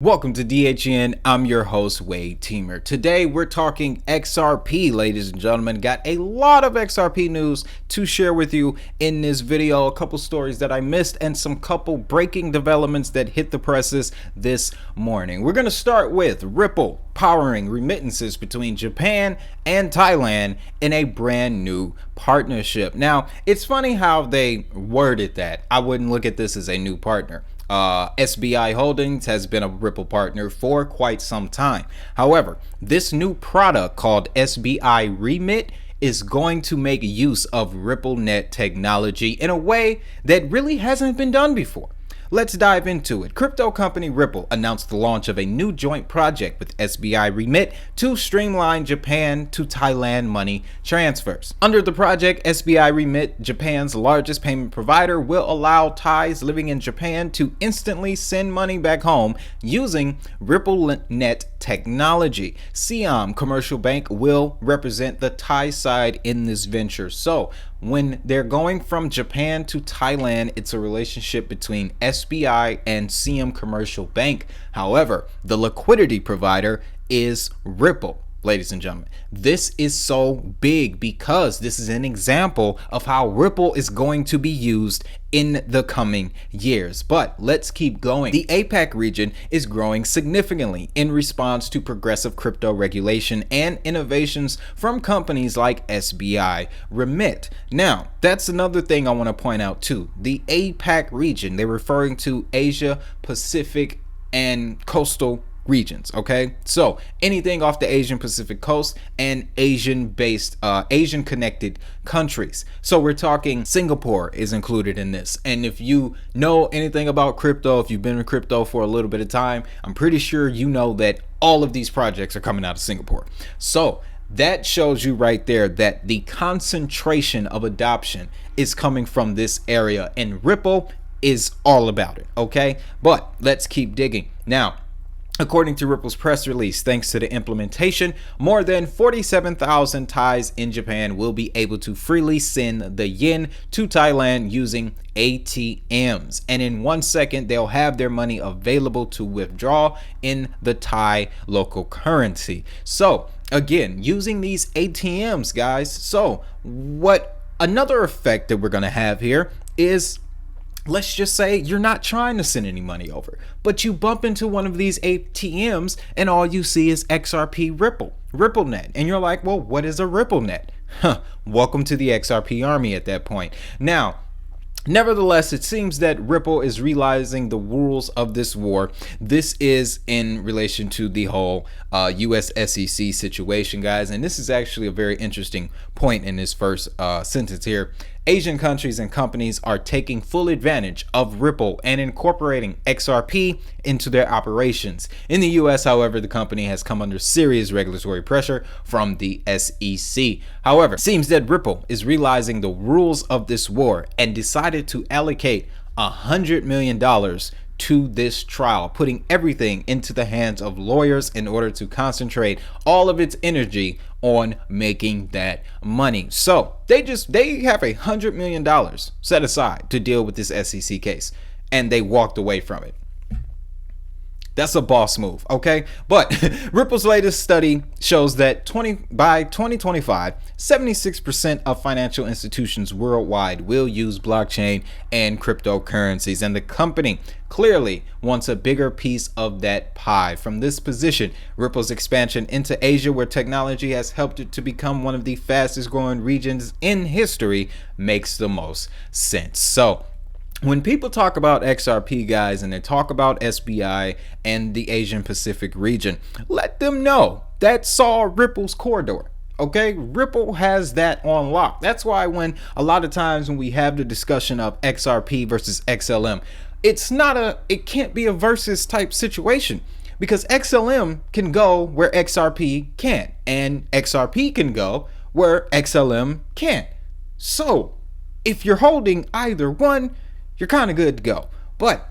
Welcome to DHN. I'm your host, Wade Teamer. Today we're talking XRP, ladies and gentlemen. Got a lot of XRP news to share with you in this video. A couple stories that I missed and some couple breaking developments that hit the presses this morning. We're going to start with Ripple powering remittances between Japan and Thailand in a brand new partnership. Now, it's funny how they worded that. I wouldn't look at this as a new partner. SBI Holdings has been a Ripple partner for quite some time. However, this new product called SBI Remit is going to make use of RippleNet technology in a way that really hasn't been done before. Let's dive into it. Crypto company Ripple announced the launch of a new joint project with SBI Remit to streamline Japan to Thailand money transfers. Under the project, SBI Remit, Japan's largest payment provider, will allow Thais living in Japan to instantly send money back home using RippleNet technology. Siam Commercial Bank will represent the Thai side in this venture. So when they're going from Japan to Thailand, it's a relationship between SBI and Siam Commercial Bank. However, the liquidity provider is Ripple. Ladies and gentlemen, this is so big because this is an example of how Ripple is going to be used in the coming years. But let's keep going. The APAC region is growing significantly in response to progressive crypto regulation and innovations from companies like SBI Remit. Now, that's another thing I want to point out too. The APAC region, they're referring to Asia, Pacific, and coastal regions. Okay, so anything off the Asian Pacific coast and Asian connected countries. So we're talking Singapore is included in this. And if you know anything about crypto, if you've been in crypto for a little bit of time, I'm pretty sure you know that all of these projects are coming out of Singapore. So that shows you right there that the concentration of adoption is coming from this area, and Ripple is all about it. Okay, but let's keep digging. Now, according to Ripple's press release, thanks to the implementation, more than 47,000 Thais in Japan will be able to freely send the yen to Thailand using ATMs. And in 1 second, they'll have their money available to withdraw in the Thai local currency. So again, using these ATMs, guys. So what another effect that we're going to have here is, let's just say you're not trying to send any money over, but you bump into one of these ATMs and all you see is XRP RippleNet. And you're like, well, what is a RippleNet? Welcome to the XRP army at that point. Now, nevertheless, it seems that Ripple is realizing the rules of this war. This is in relation to the whole US SEC situation, guys. And this is actually a very interesting point in this first sentence here. Asian countries and companies are taking full advantage of Ripple and incorporating XRP into their operations. In the US, however, the company has come under serious regulatory pressure from the SEC. However, it seems that Ripple is realizing the rules of this war and decided to allocate $100 million to this trial, putting everything into the hands of lawyers in order to concentrate all of its energy on making that money. So they have $100 million set aside to deal with this SEC case, and they walked away from it. That's a boss move, okay? But Ripple's latest study shows that by 2025, 76% of financial institutions worldwide will use blockchain and cryptocurrencies, and the company clearly wants a bigger piece of that pie. From this position, Ripple's expansion into Asia, where technology has helped it to become one of the fastest growing regions in history, makes the most sense. So when people talk about XRP, guys, and they talk about SBI and the Asian Pacific region, let them know that's all Ripple's corridor. Okay, Ripple has that on lock. That's why when a lot of times when we have the discussion of XRP versus XLM, it can't be a versus type situation, because XLM can go where XRP can't, and XRP can go where XLM can't. So if you're holding either one, you're kind of good to go. But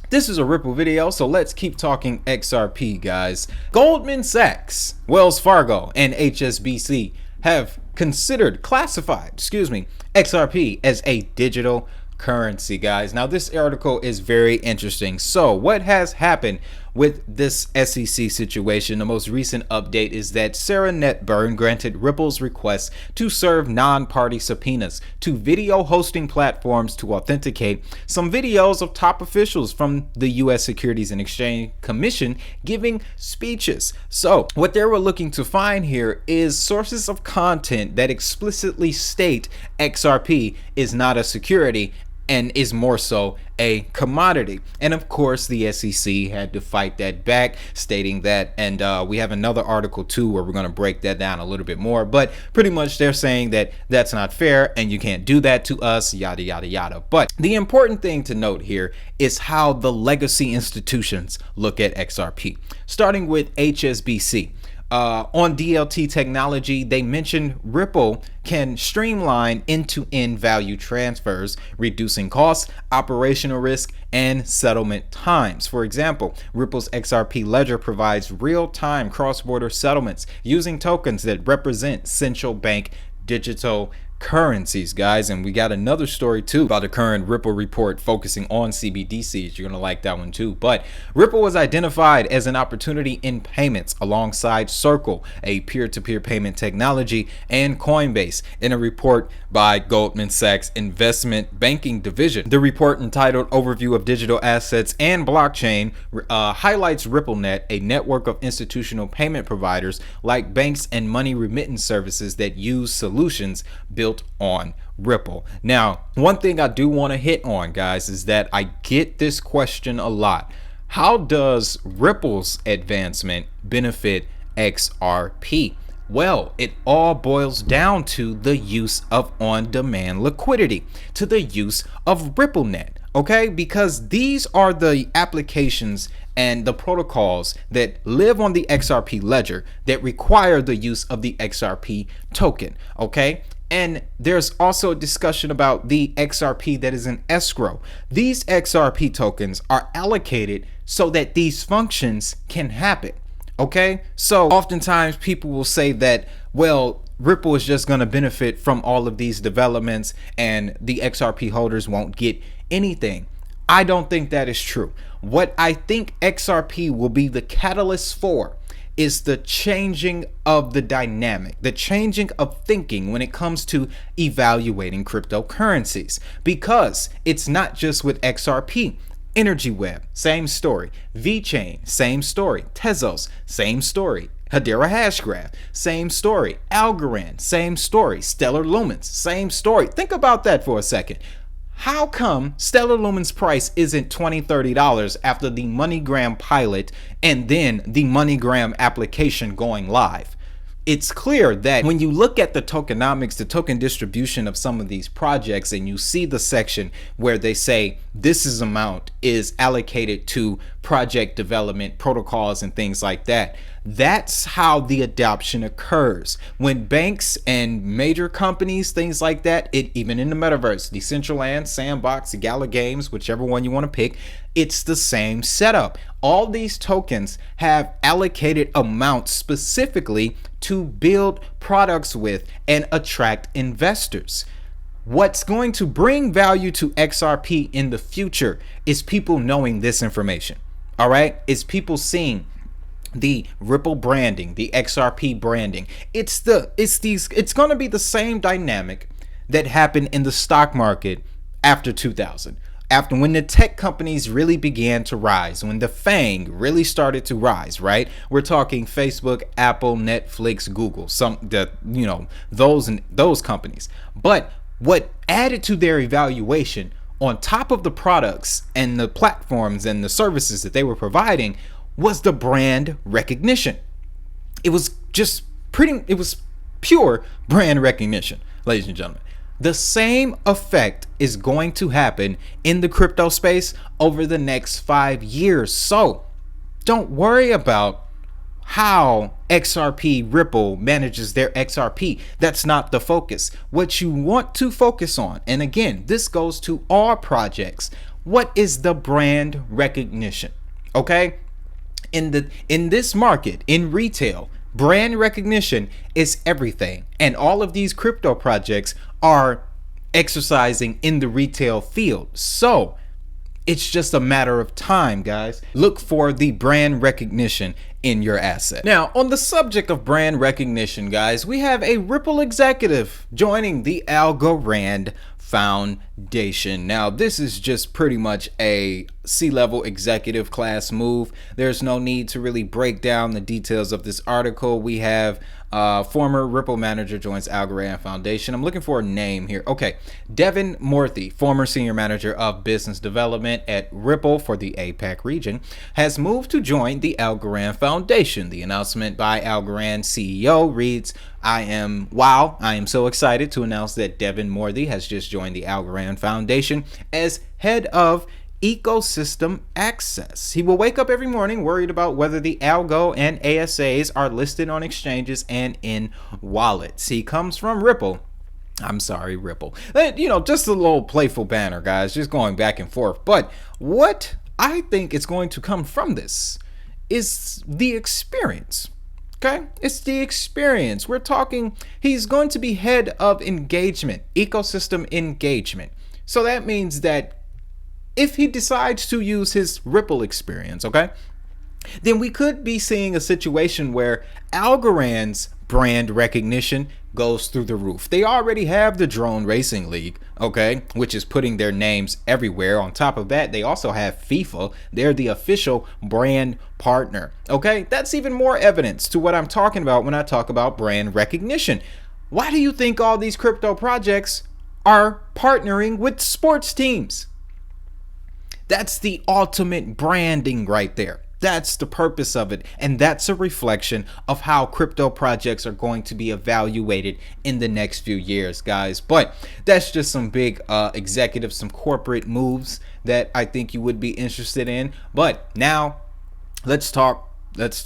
this is a Ripple video, so let's keep talking XRP, guys. Goldman Sachs, Wells Fargo, and HSBC have classified XRP as a digital currency, guys. Now, this article is very interesting. So what has happened with this SEC situation, the most recent update is that Sarah Netburn granted Ripple's request to serve non-party subpoenas to video hosting platforms to authenticate some videos of top officials from the U.S. Securities and Exchange Commission giving speeches. So what they were looking to find here is sources of content that explicitly state XRP is not a security and is more so a commodity. And of course, the SEC had to fight that back, stating that, and we have another article too where we're going to break that down a little bit more, but pretty much they're saying that that's not fair and you can't do that to us, yada yada yada. But the important thing to note here is how the legacy institutions look at XRP, starting with HSBC. On DLT technology, they mentioned Ripple can streamline end-to-end value transfers, reducing costs, operational risk, and settlement times. For example, Ripple's XRP ledger provides real-time cross-border settlements using tokens that represent central bank digital currencies, guys. And we got another story too about the current Ripple report focusing on CBDCs. You're gonna like that one too. But Ripple was identified as an opportunity in payments alongside Circle, a peer-to-peer payment technology, and Coinbase in a report by Goldman Sachs Investment Banking Division. The report, entitled Overview of Digital Assets and Blockchain, highlights RippleNet, a network of institutional payment providers like banks and money remittance services that use solutions built on Ripple. Now, one thing I do want to hit on, guys, is that I get this question a lot. How does Ripple's advancement benefit XRP? Well, it all boils down to the use of on-demand liquidity, to the use of RippleNet, okay? Because these are the applications and the protocols that live on the XRP ledger that require the use of the XRP token, okay? And there's also a discussion about the XRP that is in escrow. These XRP tokens are allocated so that these functions can happen. Okay, so oftentimes people will say that, well, Ripple is just going to benefit from all of these developments and the XRP holders won't get anything. I don't think that is true. What I think XRP will be the catalyst for is the changing of the dynamic, the changing of thinking when it comes to evaluating cryptocurrencies, because it's not just with XRP. Energy Web, same story. VeChain, same story. Tezos, same story. Hedera Hashgraph, same story. Algorand, same story. Stellar Lumens, same story. Think about that for a second. How come Stellar Lumens price isn't $20, $30 after the MoneyGram pilot and then the MoneyGram application going live? It's clear that when you look at the tokenomics, the token distribution of some of these projects, and you see the section where they say this amount is allocated to project development protocols and things like that, that's how the adoption occurs. When banks and major companies, things like that, even in the metaverse, Decentraland, Sandbox, Gala Games, whichever one you want to pick, it's the same setup. All these tokens have allocated amounts specifically to build products with and attract investors. What's going to bring value to XRP in the future is people knowing this information. All right, it's people seeing the Ripple branding, the XRP branding. It's going to be the same dynamic that happened in the stock market after 2000. After when the tech companies really began to rise, when the FANG really started to rise, right? We're talking Facebook, Apple, Netflix, Google, those companies. But what added to their evaluation on top of the products and the platforms and the services that they were providing was the brand recognition. It was pure brand recognition, ladies and gentlemen. The same effect is going to happen in the crypto space over the next 5 years. So don't worry about how XRP Ripple manages their XRP. That's not the focus. What you want to focus on, and again, this goes to all projects, what is the brand recognition? Okay? In this market, in retail, brand recognition is everything. And all of these crypto projects are exercising in the retail field. So It's just a matter of time, guys. Look for the brand recognition in your asset. Now, on the subject of brand recognition, guys, we have a Ripple executive joining the Algorand Foundation. Now, this is just pretty much a C-level executive class move. There's no need to really break down the details of this article. We have former Ripple manager joins Algorand Foundation. I'm looking for a name here. Okay, Devin Morthy, former senior manager of business development at Ripple for the APAC region, has moved to join the Algorand Foundation. The announcement by Algorand CEO reads, I am so excited to announce that Devin Morthy has just joined the Algorand Foundation as head of ecosystem access. He will wake up every morning worried about whether the algo and ASAs are listed on exchanges and in wallets. He comes from Ripple. I'm sorry, Ripple. You know, just a little playful banner, guys, just going back and forth. But what I think is going to come from this is the experience. Okay, it's the experience. We're talking, he's going to be head of engagement, ecosystem engagement. So that means that if he decides to use his Ripple experience, okay, then we could be seeing a situation where Algorand's brand recognition goes through the roof. They already have the Drone Racing League, okay, which is putting their names everywhere. On top of that, they also have FIFA. They're the official brand partner, okay? That's even more evidence to what I'm talking about when I talk about brand recognition. Why do you think all these crypto projects are partnering with sports teams? That's the ultimate branding right there. That's the purpose of it. And that's a reflection of how crypto projects are going to be evaluated in the next few years, guys. But that's just some big executives, some corporate moves that I think you would be interested in. But now let's talk this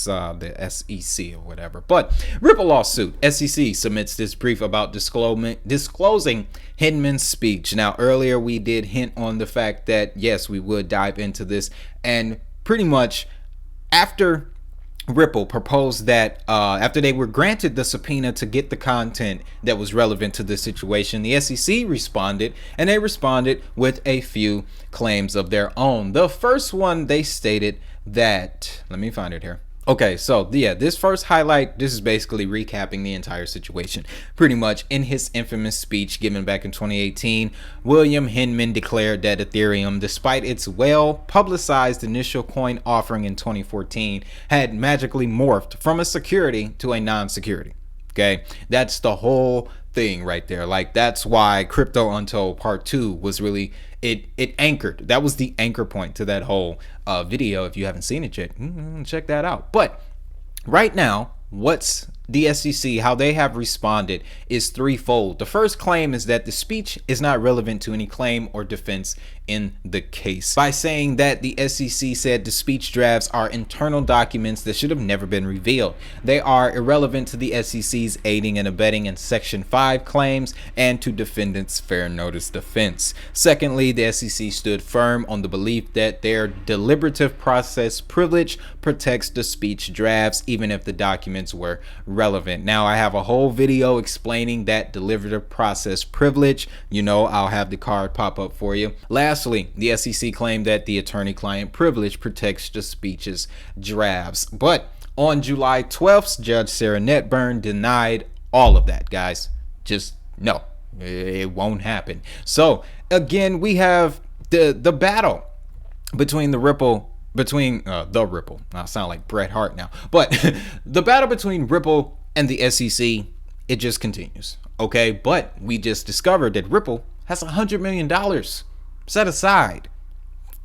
the SEC or whatever. But Ripple lawsuit. SEC submits this brief about disclosing Hinman's speech. Now, earlier we did hint on the fact that yes, we would dive into this, and pretty much after Ripple proposed that after they were granted the subpoena to get the content that was relevant to the situation, the SEC responded, and they responded with a few claims of their own. The first one, they stated that, let me find it here. Okay, so yeah, this first highlight, this is basically recapping the entire situation. Pretty much in his infamous speech given back in 2018, William Hinman declared that Ethereum, despite its well-publicized initial coin offering in 2014, had magically morphed from a security to a non-security. Okay, that's the whole thing right there. Like, that's why Crypto Untold Part 2 was really, it anchored. That was the anchor point to that whole video. If you haven't seen it yet, check that out. But right now, what's the SEC, how they have responded is threefold. The first claim is that the speech is not relevant to any claim or defense in the case, by saying that the SEC said the speech drafts are internal documents that should have never been revealed. They are irrelevant to the SEC's aiding and abetting in Section 5 claims and to defendants' fair notice defense. Secondly, the SEC stood firm on the belief that their deliberative process privilege protects the speech drafts even if the documents were relevant. Now, I have a whole video explaining that deliberative process privilege. You know, I'll have the card pop up for you. Lastly, the SEC claimed that the attorney-client privilege protects the speech's drafts. But on July 12th, Judge Sarah Netburn denied all of that, guys. Just no, it won't happen. So again, we have the battle between the Ripple. I sound like Bret Hart now, but the battle between Ripple and the SEC, it just continues. Okay, but we just discovered that Ripple has $100 million set aside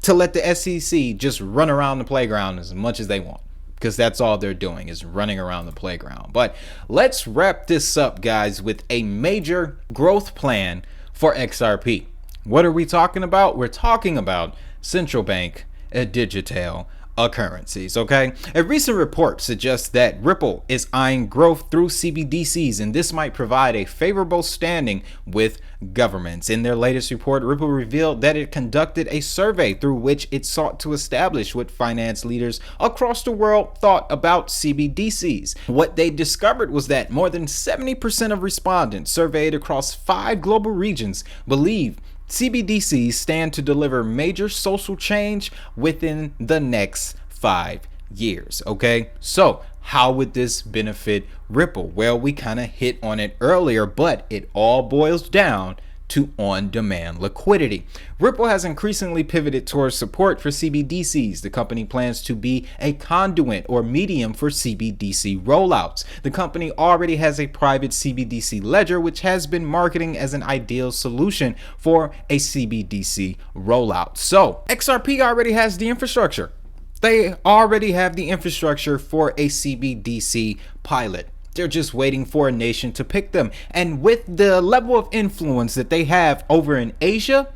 to let the SEC just run around the playground as much as they want, because that's all they're doing is running around the playground. But let's wrap this up, guys, with a major growth plan for XRP. What are we talking about? We're talking about central bank digital currencies. Okay, a recent report suggests that Ripple is eyeing growth through CBDCs, and this might provide a favorable standing with governments. In their latest report, Ripple revealed that it conducted a survey through which it sought to establish what finance leaders across the world thought about CBDCs. What they discovered was that more than 70% of respondents surveyed across 5 global regions believe CBDCs stand to deliver major social change within the next 5 years. Okay, so how would this benefit Ripple? Well, we kind of hit on it earlier, but it all boils down to on-demand liquidity. Ripple has increasingly pivoted towards support for CBDCs. The company plans to be a conduit or medium for CBDC rollouts. The company already has a private CBDC ledger, which has been marketing as an ideal solution for a CBDC rollout. So XRP already has the infrastructure. They already have the infrastructure for a CBDC pilot. They're just waiting for a nation to pick them. And with the level of influence that they have over in Asia,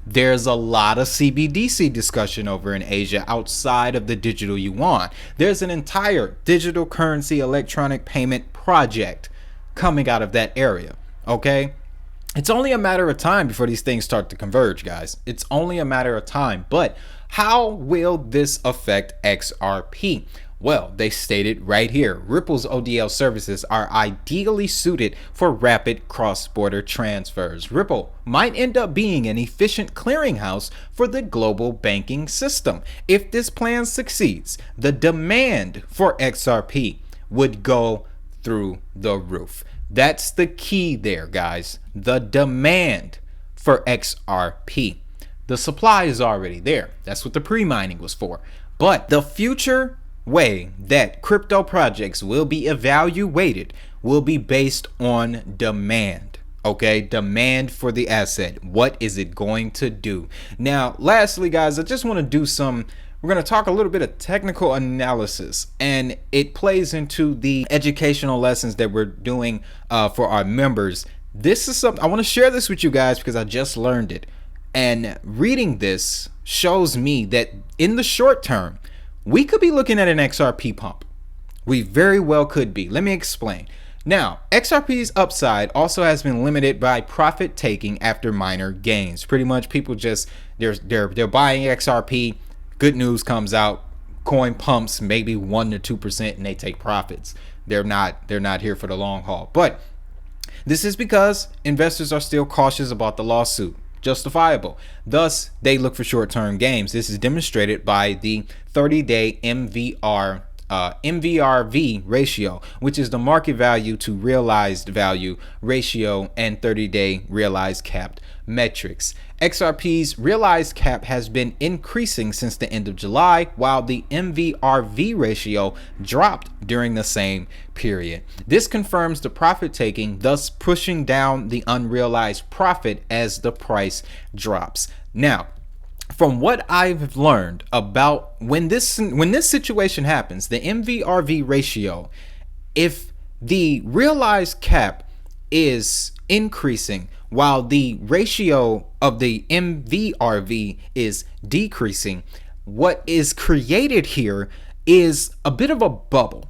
there's a lot of CBDC discussion over in Asia outside of the digital yuan. There's an entire digital currency electronic payment project coming out of that area. Okay? It's only a matter of time before these things start to converge, guys. It's only a matter of time. But how will this affect XRP? Well, they stated right here, Ripple's ODL services are ideally suited for rapid cross-border transfers. Ripple might end up being an efficient clearinghouse for the global banking system. If this plan succeeds, the demand for XRP would go through the roof. That's the key there, guys. The demand for XRP. The supply is already there. That's what the pre-mining was for. But the future way that crypto projects will be evaluated will be based on demand. Okay, demand for the asset. What is it going to do? Now, lastly, guys, I just want to do we're going to talk a little bit of technical analysis, and it plays into the educational lessons that we're doing for our members. This is something I want to share this with you guys because I just learned it. And reading this shows me that in the short term, we could be looking at an XRP pump. We very well could be. Let me explain. Now, XRP's upside also has been limited by profit taking after minor gains. Pretty much people just they're buying XRP. Good news comes out, coin pumps maybe 1 to 2% and they take profits. They're not here for the long haul. But this is because investors are still cautious about the lawsuit. Justifiable. Thus, they look for short-term gains. This is demonstrated by the 30-day MVRV ratio, which is the market value to realized value ratio, and 30-day realized capped metrics. XRP's realized cap has been increasing since the end of July, while the MVRV ratio dropped during the same period. This confirms the profit taking, thus pushing down the unrealized profit as the price drops. Now, from what I've learned about when this situation happens, the MVRV ratio, if the realized cap is increasing while the ratio of the MVRV is decreasing, what is created here is a bit of a bubble.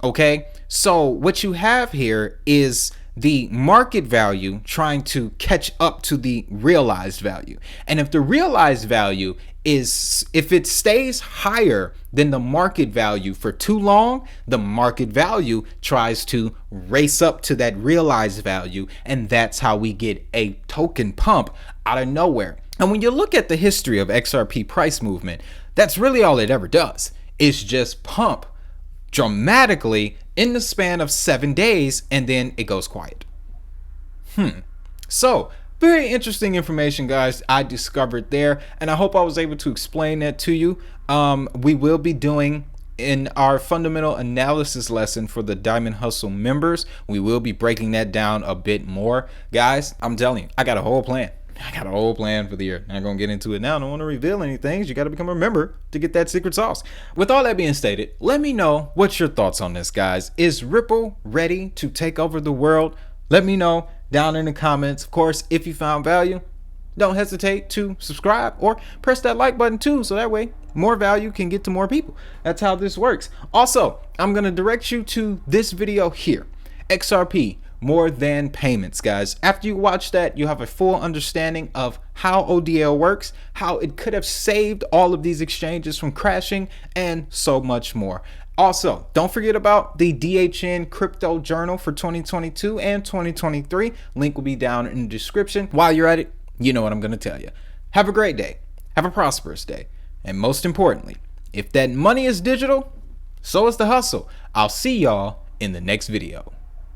Okay, so what you have here is the market value trying to catch up to the realized value. And if the realized value if it stays higher than the market value for too long, the market value tries to race up to that realized value. And that's how we get a token pump out of nowhere. And when you look at the history of XRP price movement, that's really all it ever does. It's just pump dramatically in the span of 7 days, and then it goes quiet. So very interesting information, guys, I discovered there, and I hope I was able to explain that to you. We will be doing in our fundamental analysis lesson for the Diamond Hustle members, we will be breaking that down a bit more. Guys, I'm telling you, I got a whole plan. I got a whole plan for the year. Not gonna get into it now. I don't want to reveal anything. You got to become a member to get that secret sauce. With all that being stated, let me know what's your thoughts on this, guys. Is Ripple ready to take over the world? Let me know down in the comments. Of course, if you found value, don't hesitate to subscribe or press that like button too, so that way more value can get to more people. That's how this works. Also, I'm gonna direct you to this video here, XRP more than payments, guys. After you watch that, you have a full understanding of how ODL works, how it could have saved all of these exchanges from crashing, and so much more. Also, don't forget about the DHN Crypto Journal for 2022 and 2023. Link will be down in the description. While you're at it, you know what I'm going to tell you. Have a great day. Have a prosperous day. And most importantly, if that money is digital, so is the hustle. I'll see y'all in the next video.